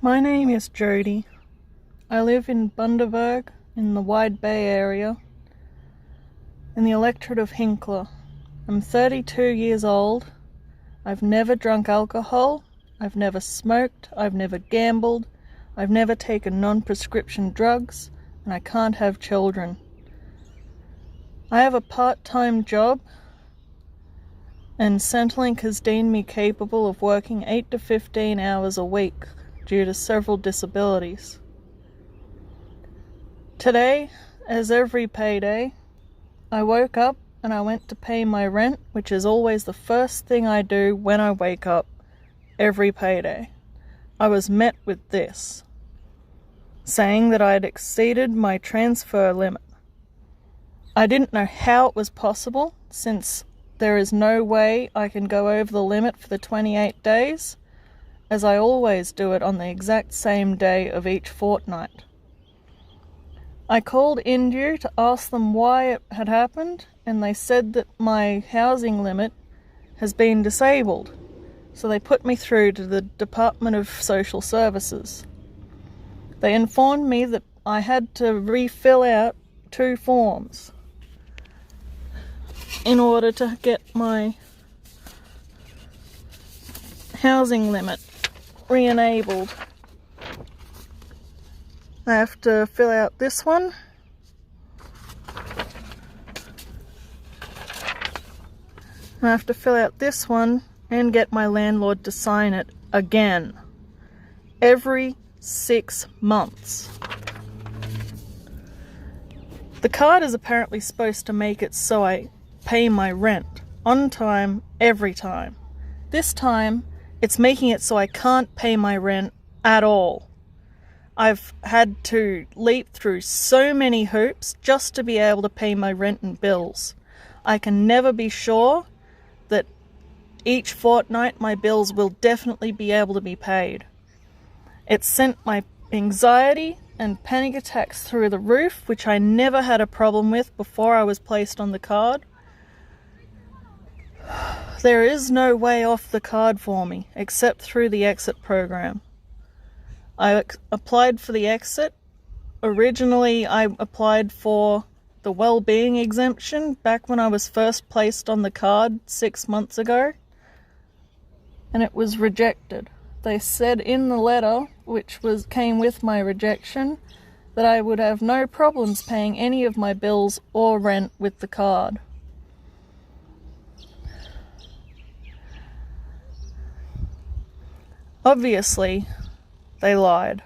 My name is Jodie. I live in Bundaberg in the Wide Bay area in the electorate of Hinkler. I'm 32 years old. I've never drunk alcohol. I've never smoked. I've never gambled. I've never taken non-prescription drugs, and I can't have children. I have a part-time job, and Centrelink has deemed me capable of working 8 to 15 hours a week due to several disabilities. Today, as every payday, I woke up and I went to pay my rent, which is always the first thing I do when I wake up every payday. I was met with this, saying that I had exceeded my transfer limit. I didn't know how it was possible, since there is no way I can go over the limit for the 28 days, as I always do it on the exact same day of each fortnight. I called Indue to ask them why it had happened, and they said that my housing limit has been disabled, so they put me through to the Department of Social Services. They informed me that I had to refill out 2 forms in order to get my housing limit re-enabled. I have to fill out this one, I have to fill out this one and get my landlord to sign it again every 6 months. The card is apparently supposed to make it so I pay my rent on time every time. This time it's making it so I can't pay my rent at all. I've had to leap through so many hoops just to be able to pay my rent and bills. I can never be sure that each fortnight my bills will definitely be able to be paid. It sent my anxiety and panic attacks through the roof, which I never had a problem with before I was placed on the card. There is no way off the card for me except through the exit program. I applied for the exit. Originally, I applied for the well-being exemption back when I was first placed on the card 6 months ago, and it was rejected. They said in the letter, which came with my rejection, that I would have no problems paying any of my bills or rent with the card. Obviously, they lied.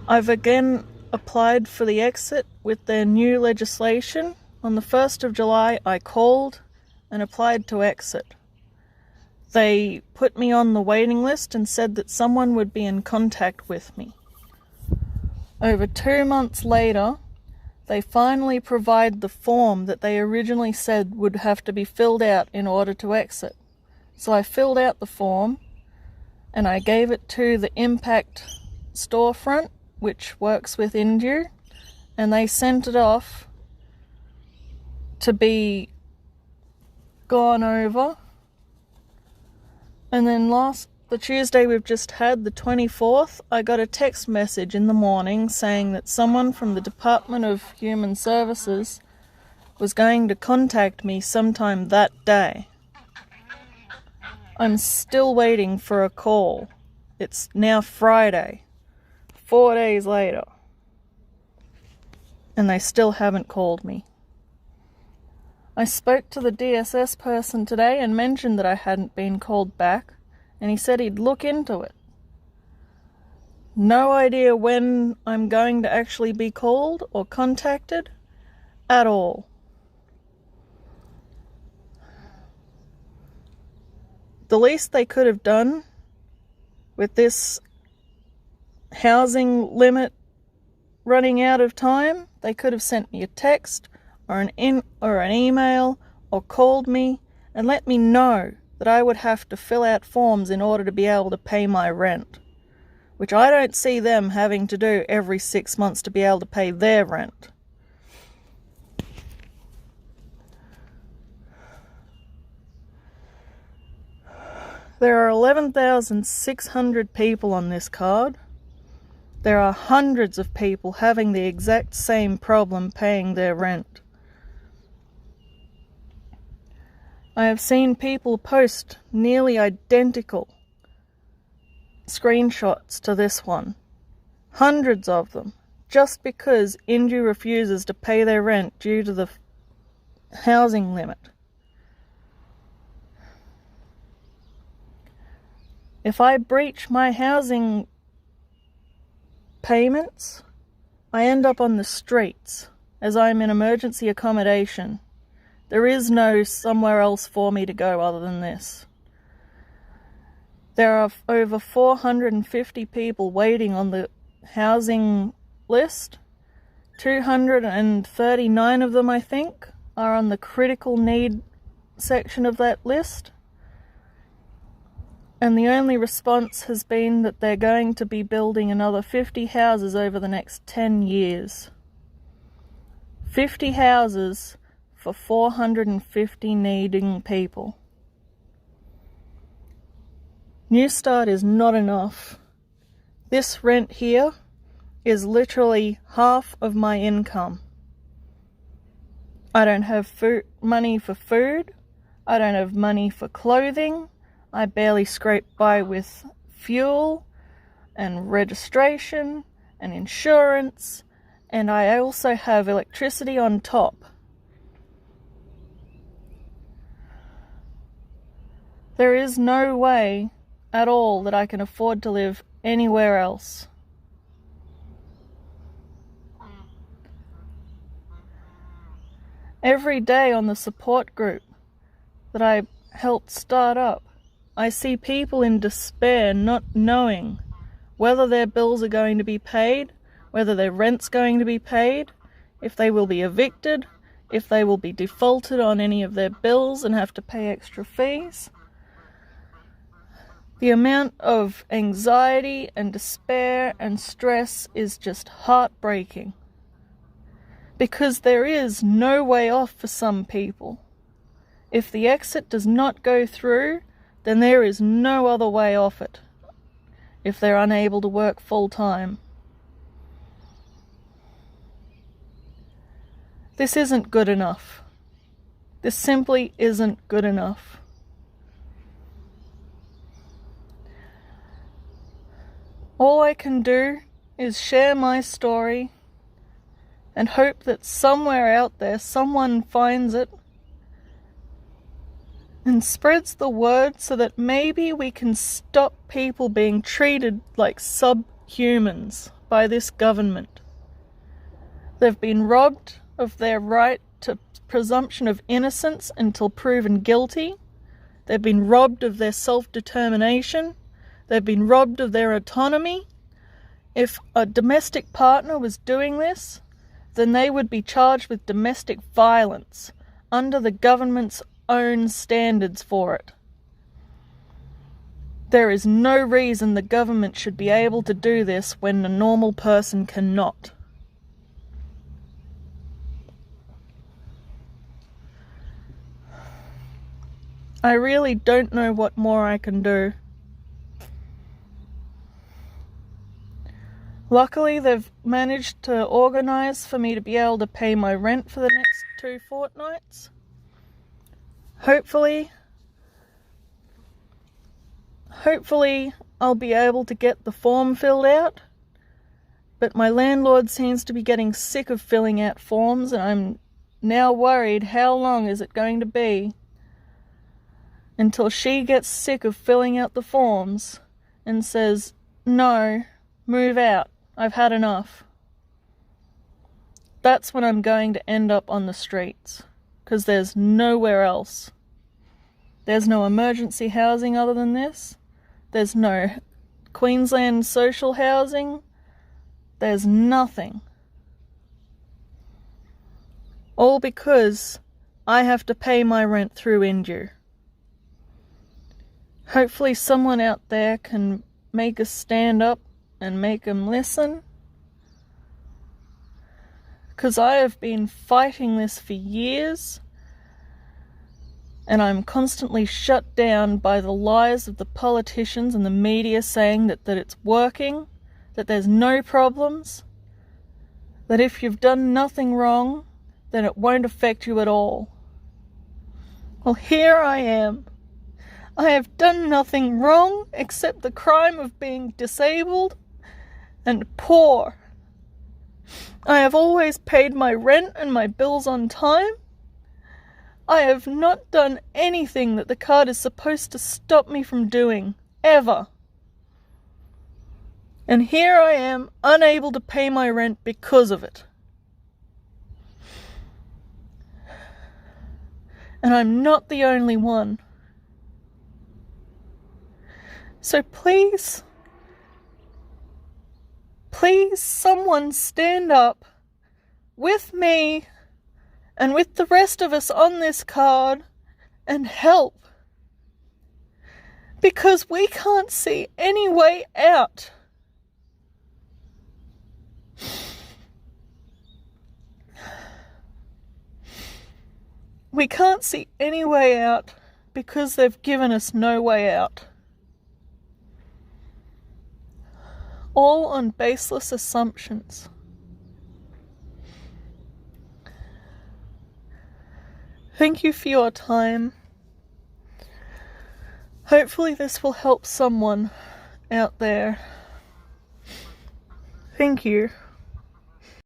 I've again applied for the exit with their new legislation. On the 1st of July, I called and applied to exit. They put me on the waiting list and said that someone would be in contact with me. Over 2 months later, they finally provide the form that they originally said would have to be filled out in order to exit. So I filled out the form and I gave it to the Impact storefront, which works with Indue, and they sent it off to be gone over. And then the Tuesday we've just had, the 24th, I got a text message in the morning saying that someone from the Department of Human Services was going to contact me sometime that day. I'm still waiting for a call. It's now Friday, 4 days later, and they still haven't called me. I spoke to the DSS person today and mentioned that I hadn't been called back, and he said he'd look into it. No idea when I'm going to actually be called or contacted at all. The least they could have done with this housing limit running out of time, they could have sent me a text or an email or called me and let me know that I would have to fill out forms in order to be able to pay my rent, which I don't see them having to do every 6 months to be able to pay their rent. There are 11,600 people on this card. There are hundreds of people having the exact same problem paying their rent. I have seen people post nearly identical screenshots to this one. Hundreds of them. Just because Indue refuses to pay their rent due to the housing limit. If I breach my housing payments, I end up on the streets, as I'm in emergency accommodation. There is no somewhere else for me to go other than this. There are over 450 people waiting on the housing list. 239 of them, I think, are on the critical need section of that list. And the only response has been that they're going to be building another 50 houses over the next 10 years. 50 houses for 450 needing people. New Start is not enough. This rent here is literally half of my income. I don't have money for food. I don't have money for clothing. I barely scrape by with fuel and registration and insurance, and I also have electricity on top. There is no way at all that I can afford to live anywhere else. Every day on the support group that I helped start up, I see people in despair, not knowing whether their bills are going to be paid, whether their rent's going to be paid, if they will be evicted, if they will be defaulted on any of their bills and have to pay extra fees. The amount of anxiety and despair and stress is just heartbreaking. Because there is no way off for some people. If the exit does not go through, then there is no other way off it, if they're unable to work full-time. This isn't good enough. This simply isn't good enough. All I can do is share my story and hope that somewhere out there someone finds it and spreads the word so that maybe we can stop people being treated like subhumans by this government. They've been robbed of their right to presumption of innocence until proven guilty. They've been robbed of their self-determination. They've been robbed of their autonomy. If a domestic partner was doing this, then they would be charged with domestic violence under the government's own standards for it. There is no reason the government should be able to do this when a normal person cannot. I really don't know what more I can do. Luckily, they've managed to organise for me to be able to pay my rent for the next 2 fortnights. Hopefully I'll be able to get the form filled out, but my landlord seems to be getting sick of filling out forms, and I'm now worried how long is it going to be until she gets sick of filling out the forms and says, "No, move out, I've had enough." That's when I'm going to end up on the streets, because there's nowhere else. There's no emergency housing other than this. There's no Queensland social housing. There's nothing. All because I have to pay my rent through Indue. Hopefully someone out there can make us stand up and make them listen. Because I have been fighting this for years. and I'm constantly shut down by the lies of the politicians and the media saying that it's working, that there's no problems, that if you've done nothing wrong, then it won't affect you at all. Well, here I am. I have done nothing wrong except the crime of being disabled and poor. I have always paid my rent and my bills on time. I have not done anything that the card is supposed to stop me from doing, ever. And here I am, unable to pay my rent because of it. And I'm not the only one. So please, someone stand up with me and with the rest of us on this card and help. Because we can't see any way out. We can't see any way out because they've given us no way out. All on baseless assumptions. Thank you for your time. Hopefully this will help someone out there. Thank you.